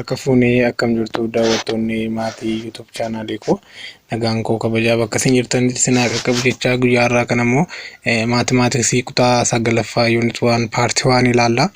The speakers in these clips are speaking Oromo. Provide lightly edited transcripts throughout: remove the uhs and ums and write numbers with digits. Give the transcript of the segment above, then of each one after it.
Akka fuunee akkam jirtu daawwattoonni maatii YouTube chaanaalii koo nagaan koo kabajaa bakka isin jirtanitti sinaa qaqqabu jechaa guyyaa irraa kan ammoo maatimaatiksii kutaa 9ffaa unit 1 part 1 ilaalla.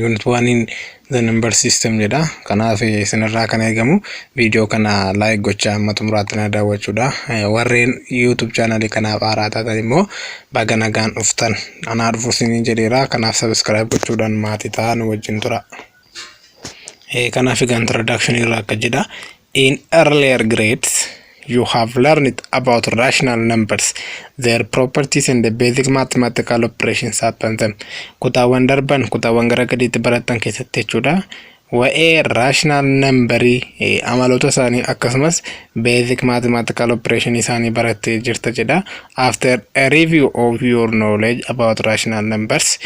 Unit 1 the number system jedha. Kanaaf isinirraa kan eegamu viidiyoo kana like gochaa amma xumuraatti na daawwachuudha. Warreen YouTube chaanaalii kanaaf haaraa taatan immoo baga nagaan dhuftan anaa dhufu isiniin jedheera. Kanaaf subscribe gochuudhaan maatii ta'aa nu wajjin tura. Kanaaf introduction irraa akka jedha. In earlier grades you have learned about rational numbers, their properties and the basic mathematical operations happen them. Kutaawwan darban kutaawwan gara gadiitti baratan keessatti jechuudha. Waa'ee rational numberii amaloota isaanii akkasumas basic mathematical operation isaanii barattee jirta jedha. After a review of your knowledge about rational numbers,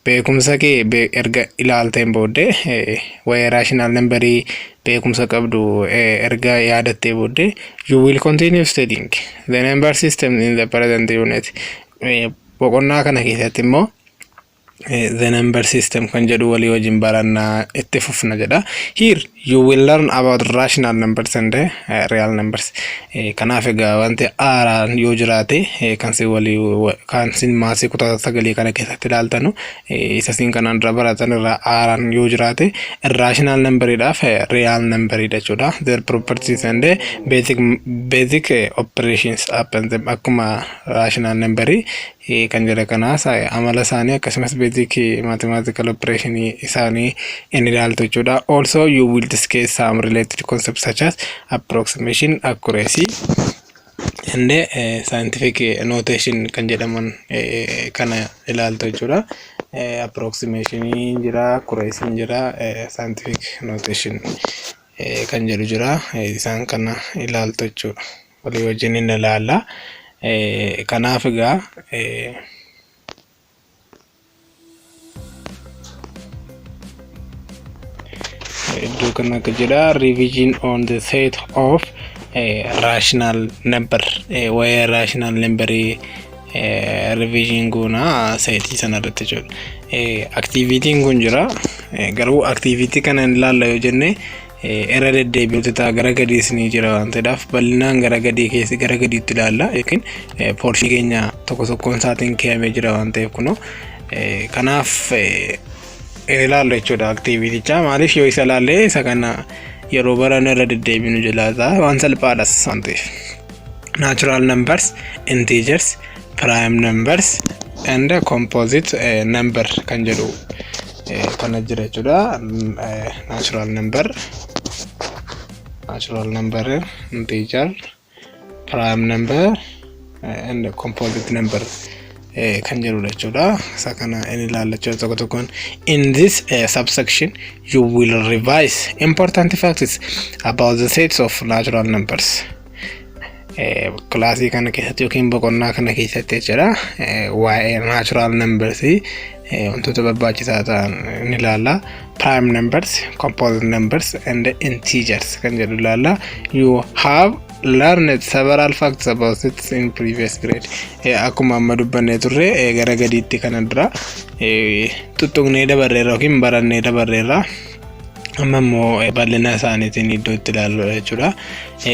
beekumsa kee erga ilaalteen booddee waa'ee rational numberii beekumsa qabdu erga yaadattee booddee you will continue studying the number system in the present unit. Boqonnaa kana keessatti immoo the number system kan jedhu walii wajjin barannaa itti fufna jedha. Here you will learn about rational numbers and real numbers. Kanaaf egaa wanti haaraan yoo jiraate kan si walii kan sin maasii kutaa 9 kana keessatti ilaaltanu isa sin kanaan dura baratan irraa haaraan yoo jiraate rational numberidhaaf real numberidha jechuudha. Their properties and basic operations happen them. Akkuma rational numberii kan jedha kanaas amala isaanii akkasumas basic mathematical operation isaanii in ilaaltu jechuudha. Also you will discuss some related concepts such as approximation, accuracy and scientific notation kan jedhaman kana ilaaltu jechuudha. Approximation jira, accuracy jira, scientific notation kan jedhu jira. Isaan kana ilaaltu jechuudha. Walii wajjin hin ilaalla. Kanaaf egaa iddoo kana akka jedha revision on the set of rational number. Waa'ee rational numberii revision goona seetii sanarratti jechuudha. Activity kun jira. Garuu activity kana ilaalla yoo jenne era deddeebi'uuta gara gadiis ni jira waan ta'eef bal'inaan gara gadii keessi gara gadiitti ilaalla yookiin poorsii keenya tokko tokkoon isaatiin keeyamee jira waan ta'eef kunoo kanaaf ilaallu jechuudha activity maaliif yoo isa ilaalle isa kana yeroo baran irra deddeebinu jalaata waan salphaadhas waan ta'eef. Natural numbers, integers, prime numbers and composite number kan jedhu kana jira jechuudha. Natural number, integer, prime number and composite number kan jedhudha jechuudha. Isa kana inni ilaalla jechuudha tokko tokkoon. In this subsection you will revise important facts about the sets of natural numbers. Classii kana keessatti yookiin boqonnaa kana keessatti jechuudha waa'ee natural numbers wantoota barbaachisaa ta'an ni ilaalla. Prime numbers, composite numbers and integers kan jedhu ilaalla. You have learned several facts about it in previous grade. Akkuma amma dubbannee turre gara gadiitti kana dura tuttuqnee dabarreerra yookiin barannee dabarreerra. Amma immoo bal'ina isaaniitiin iddoo itti ilaallu jechuudha.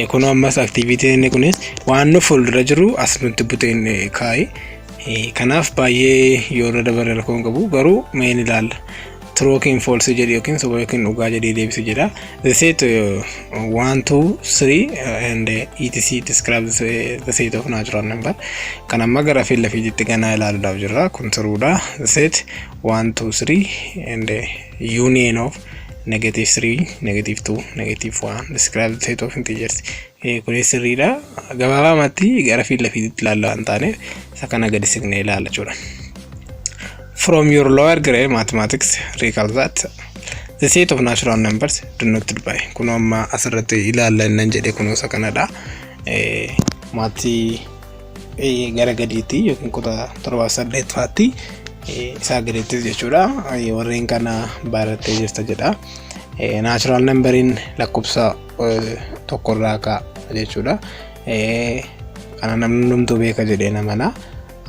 Kun ammas activity inni kunis waan nu fuuldura jiru as nutti buteen kaa'i. Kanaaf baay'ee yoo dabarreerra kun qabu garuu mee ni ilaalla. True yookiin false jedhi yookiin soba yookiin dhugaa jedhee deebisi jedha. The set 1, 2, 3 and etc describes the set of natural number. Kan amma gara fiiditti ganaa ilaaluudhaaf jirra. Kun turuudha. The set 1, 2, 3 and union of -3, -2, -1 describe the set of integers. Kun sirriidha. Gabaabumatti gara fiiditti ilaalla waan taaneef isa kana gadi siqnee ilaalla jechuudha. From your lower grade mathematics, recall that the set of natural numbers do not divide. Kuno amma asirratti ilaalla innan jedhe kuno isa kanadha. Maatii gara gadiitti yookiin kutaa 7-8faatti isaa gadiitti jechuudha. Warreen kana barattee jirta jedha. Natural numberiin lakkoofsa tokkorraa ka'a jechuudha. Kana namni hundumtuu beeka jedhee namana.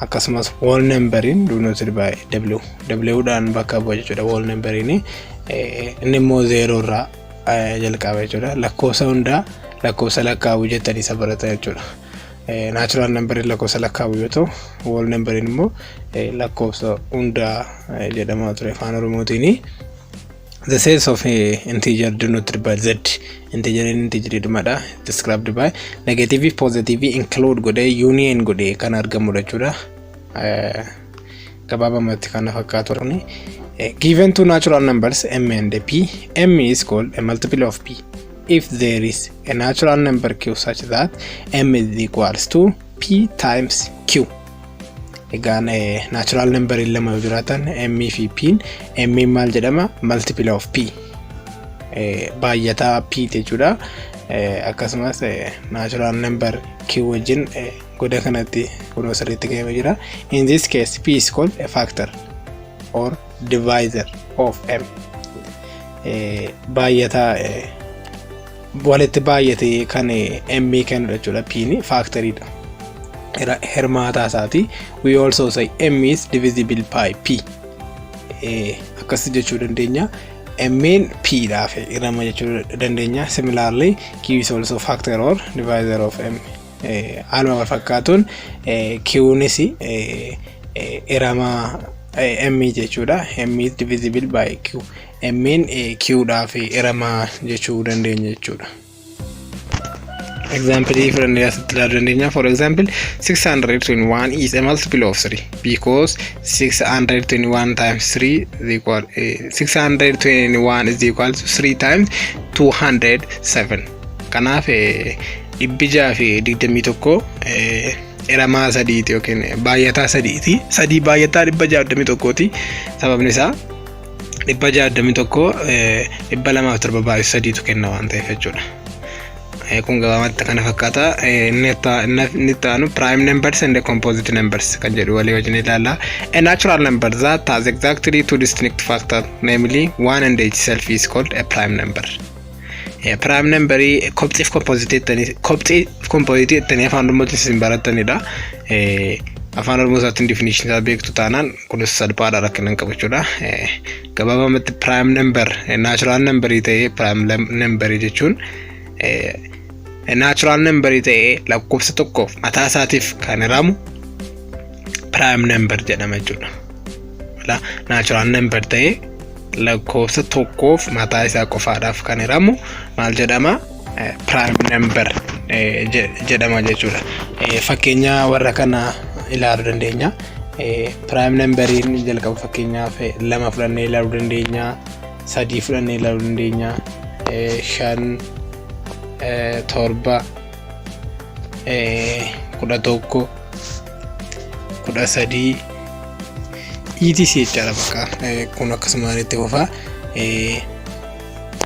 akkasumas whole numberiin denoted by w dhaan bakka bu'a jechuudha. Whole numberiin inni immoo 0 irraa jalqaba jechuudha. Lakkoofsa hundaa lakkoofsa lakkaa'uu jettanii isa baratan jechuudha. Natural number lakkoofsa lakkaa'uu yoo ta'u, whole numberiin immoo lakkoofsa hundaa jedhama ture afaan Oromootiin. The sets of integer denoted by z. Integer dhumadha. Described by negative positive include godhe union godhe kan argamudha jechuudha. Gabaabamatti kana fakkaatu argani. Given two natural numbers m and p, m is called a multiple of p if there is a natural number q such that m is equals to p times q. Egaan natural number lama yoo jiraatan m fi p, m maal jedhama? Multiple of p. Baay'ataa p jechuudha. Akkasumas natural number q wajjin goda kanatti kunoo sirriitti ka'ee jira. In this case p is called a factor or divisor of m. Baay'ataa walitti baay'ate kan m kennu jechuudha. p ni factoryidha. Hermaataa isaati. We also say m is divisible by p. Akkas jechuu dandeenya. m p dhaaf hirama jechuu dandeenya. Similarly q is also factor or divisor of m. Aluma fakkaatuun q nis hirama m jechuudha. m is divisible by q. m q dhaaf hirama jechuu dandeenya jechuudha. Example for example 621 is a multiple of 3 because 621 times 3 is equal 621 is equal to 3 times 207. Kanaaf dhibbijaa fi 21 eramaa sadiiti yookiin baay'ataa sadiiti. Sadii baay'ataa 621ti. Sababni isaa 621 207 baay'ee sadiitu kenna waan ta'eef jechuudha. Kun gabaabatti kana fakkaata. Inni taanu prime numbers and composite numbers kan jedhu walii wajjin ilaalla. A natural number that has exactly two distinct factors, namely 1 and itself, is called a prime number. Prime number kopxiif composite jettanii afaan Oromootiin isin baratanidha. Afaan Oromootiin definition isaa beektu taanaan kunis salphaadha rakkina hin qabu jechuudha. Gabaabamatti prime number natural number ta'ee prime number jechuun natural number ta'ee lakkoofsa tokkoof mataa isaatiif kan hiramu prime number jedhama jechuudha. Natural number ta'ee lakkoofsa tokkoof mataa isaa qofaadhaaf kan hiramu maal jedhama? Prime number jedhama jechuudha. Fakkeenya warra kana ilaaluu dandeenya. Prime numberiin jalqabu fakkeenyaaf 2 fudhannee ilaaluu dandeenya, 3 fudhannee ilaaluu dandeenya, 5 torba 11 13 etc jechuudha. Bakka kun akkasumaan itti fufaa.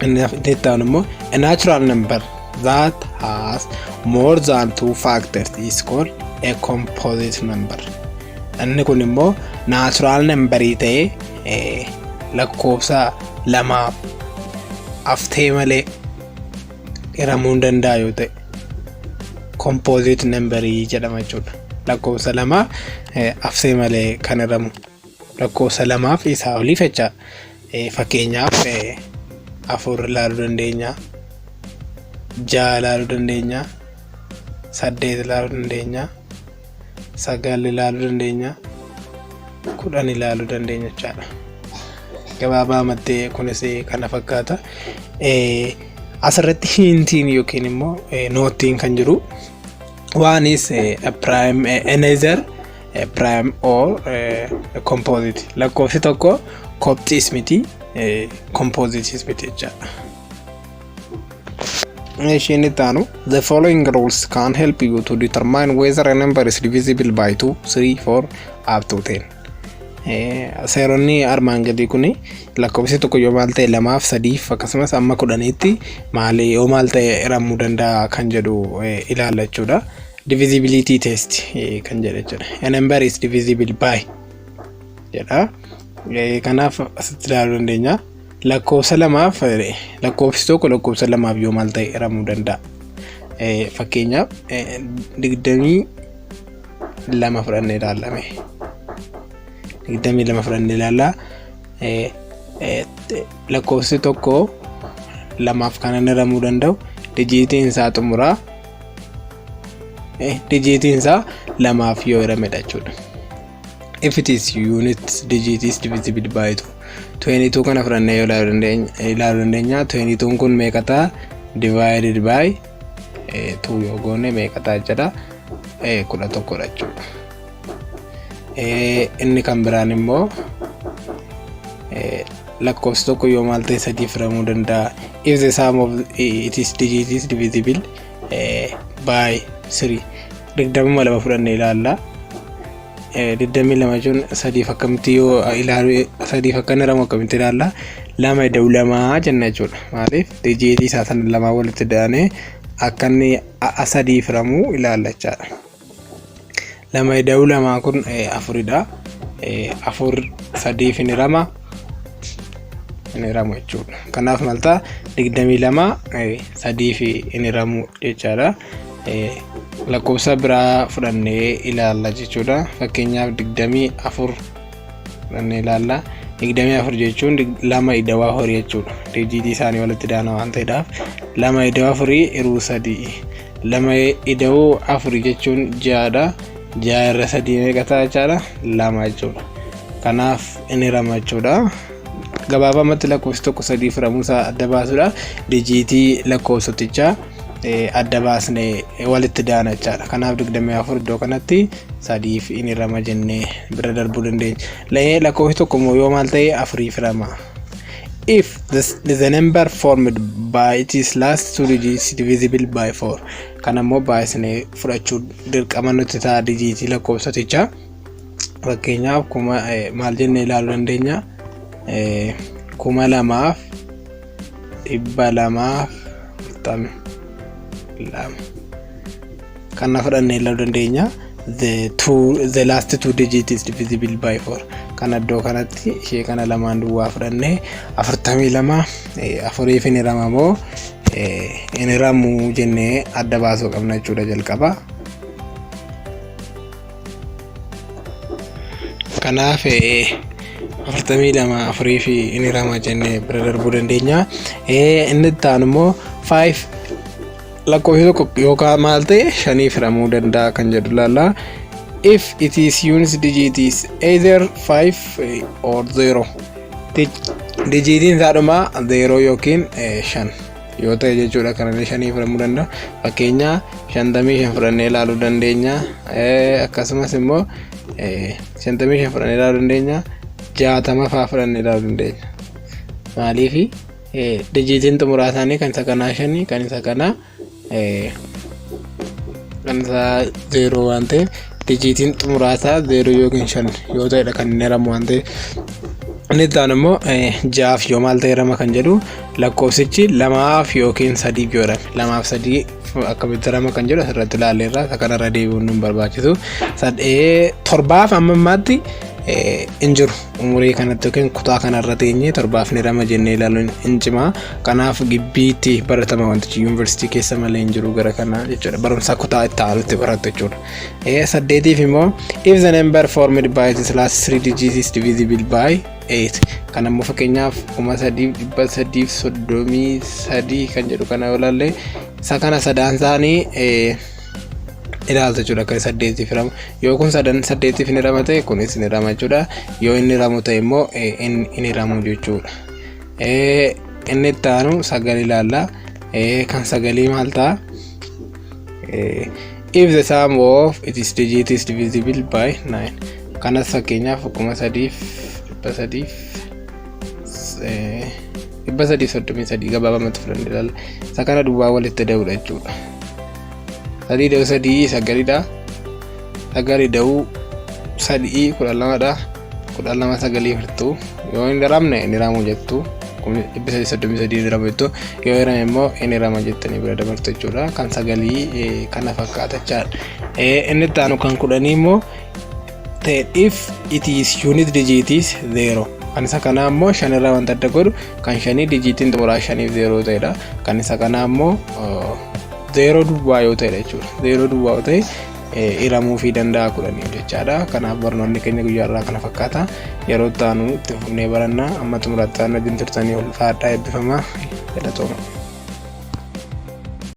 Inni taanu immoo a natural number that has more than two factors is called a composite number. Inni kun immoo natural number ta'ee lakkoofsa lamaaf aftee malee hiramuu danda'a yoo ta'e composite number jedhama jechuudha. Lakkoofsa lama aftee malee kan hiramu lakkoofsa lamaaf isaa oliif jecha. Fakkeenyaaf 4 ilaaluu dandeenya, 6 ilaaluu dandeenya, 8 ilaaluu dandeenya, 9 ilaaluu dandeenya, 10 ilaaluu dandeenya jechaadha. Gabaabamatti kunis kana fakkaata. Asirratti hintiin yookiin immoo nootiin kan jiru. One is a prime, another a prime or a composite. Lakkoofsi tokko kopxiis miti, composites miti jechaadha. Isheen taanu the following rules can help you to determine whether a number is divisible by 2, 3, 4 up to 10. Seeronni armaan gadii kuni lakkoofsi tokko yoo maal ta'e 2 fi 3 akkasumas amma 10tti maal yoo maal ta'e hiramuu danda'a kan jedhu ilaalla jechuudha. Divisibility test kan jedhu jechuudha. A number is divisible by jedha. Kanaaf asitti ilaaluu dandeenya. Lakkoofsa lamaaf lakkoofsi tokko lakkoofsa lamaaf yoo maal ta'e hiramuu danda'a. Fakkeenyaaf lama fudhannee ilaallame. 22 fudhannee ilaalla. Lakkoofsi tokko lamaaf kan inni hiramuu danda'u dijiitiin isaa xumuraa dijiitiin isaa lamaaf yoo hiramedha jechuudha. If it is unit digit is divisible by 2. 22 kana fudhannee yoo ilaaluu dandeenya. 22 kun meeqataa divided by 2 yoo goone meeqataa jedha 11 dha jechuudha. Inni kan biraan immoo lakkoofsi tokko yoo maal ta'e sadiif hiramuu danda'a. If the sum of its digit is divisible by 3. 22 fudhannee ilaalla. 22 jechuun sadiif akkamitti yoo ilaalu sadiif akka hiramu akkamitti ilaalla. 2 ida'u 2 jenna jechuudha. Maaliif dijiitii isaa sana lamaa walitti daanee akka inni sadiif hiramu ilaalla jechaadha. 2 ida'u 2 kun 4dha. 4 sadiif hin hirama jechuudha. Kanaaf malta 22 sadiif hin hiramu jechaadha. Lakkoofsa biraa fudhannee ilaalla jechuudha. Fakkeenyaaf 24 fudhannee ilaalla. 24 jechuun 2 ida'uu 4 jechuudha. Dijiitii isaanii walitti daana waan ta'eedhaaf 2 ida'uu 4 hiruu 3. 2 ida'uu 4 jechuun 6dha. 6 irra 3 meeqa ta'a jechaadha? 2 jechuudha. Kanaaf inni hirama jechuudha. Gabaabamatti lakkoofsi tokko sadiif hiramuusaa adda baasuudha. Dijiitii lakkoofsotichaa adda baasnee walitti daana jechaadha. Kanaaf 24 iddoo kanatti sadiif inni hirama jennee bira darbuu dandeenya. Lakkoofsi tokko immoo yoo maal ta'e afuriif hirama. If the number formed by its last 2 digits is divisible by 4. Kana immoo baay'isnee fudhachuu dirqama nuti ta'a dijiitii lakkoofsotichaa. Fakkeenyaaf kuma maal jennee ilaaluu dandeenya. 2,200 kana fudhannee ilaaluu dandeenya. The last 2 digits is divisible by 4. Kana iddoo kanatti ishee kana lamaan duwwaa fudhannee 42 afuriif hin hirama moo hin hiramu jennee adda baasuu qabna jechuudha jalqaba. Kanaaf 42 afuriif hin hirama jennee bira darbuu dandeenya. Inni itti aanu immoo 5 lakkoofsi tokko yookaan maal ta'e 5 hiramuu danda'a kan jedhu ilaalla. If it is unit digit is either 5 or 0. Dijiitiin isaadhuma 0 yookiin 5 yoo ta'e jechuudha. Kanallee 5 hiramuu danda'a. Fakkeenya 55 fudhannee ilaaluu dandeenya. Akkasumas immoo 55 fudhannee ilaaluu dandeenya. 60 fa'aa fudhannee ilaaluu dandeenya. Maaliif dijiitiin xumuraa isaanii kan isa kanaa 5 kan isa kanaa kan isa 0 waan ta'eef dijiitiin xumuraa isaa 0 yookiin 5 yoo ta'edha kan inni hiramu waan ta'eef. Inni itti aanu immoo 6 yoo maal ta'e hirama kan jedhu lakkoofsichi 2 yookiin 3 yoo hirame 2 fi 3 akkamitti hirama kan jedhu asirratti ilaalleerra. Isa kanarra deebi'uun nu barbaachisu. 7 amma ammaatti hin jiru umurii kanatti yookiin kutaa kanarra teenyee 7 ni hirama jennee ilaaluun hin cimaa. Kanaaf gibbiitti baratama wantichi yuunivarsiitii keessa malee hin jiru gara kana jechuudha. Barumsa kutaa itti aanutti barattu jechuudha. 8 immoo if the number formed by its last 3 digits is divisible by 8. Kana immoo fakkeenyaaf 3,333 kan jedhu kana yoo ilaalle isa kana sadaan isaanii ilaalta jechuudha. Akka 8 hiramu yoo kun 8 hin hirama ta'e kunis hin hirama jechuudha. Yoo inni hiramu ta'e immoo hin hiramu jechuudha. Inni itti aanu 9 ilaalla. Kan 9 maal ta'a? If the sum of its digits is divisible by 9. Kanas fakkeenyaaf 333 gabaabamatti fudhannee ilaalla. Isa kana duwwaa walitti da'uudha jechuudha. 3 da'uu 3 9dha. 9 da'uu 3 12dha. 12 9 furtuu yoo hin hiramne hin hiramu jettu. 333 hiramu jettu. Yoo hirame immoo hin hirama jettanii bira dabartu jechuudha. Kan 9 kana fakkaata jechaadha. Inni itti aanu kan 10 immoo if it is unit digit is 0. Kan isa kana immoo 5 irraa wanta adda godhu kan 5 dijiitiin xumuraa 5 fi 0 ta'edha. Kan isa kana immoo 0 duwwaa yoo ta'edha jechuudha. 0 duwwaa yoo ta'e hiramuu fi danda'a kudhanii jechaadha. Kanaaf barnoonni keenya guyyaa irraa kana fakkaata. Yeroo itti aanu itti fufnee barannaa. Amma xumuraatti waan wajjin turtanii ulfaadhaa eebbifamaa. Galatooma.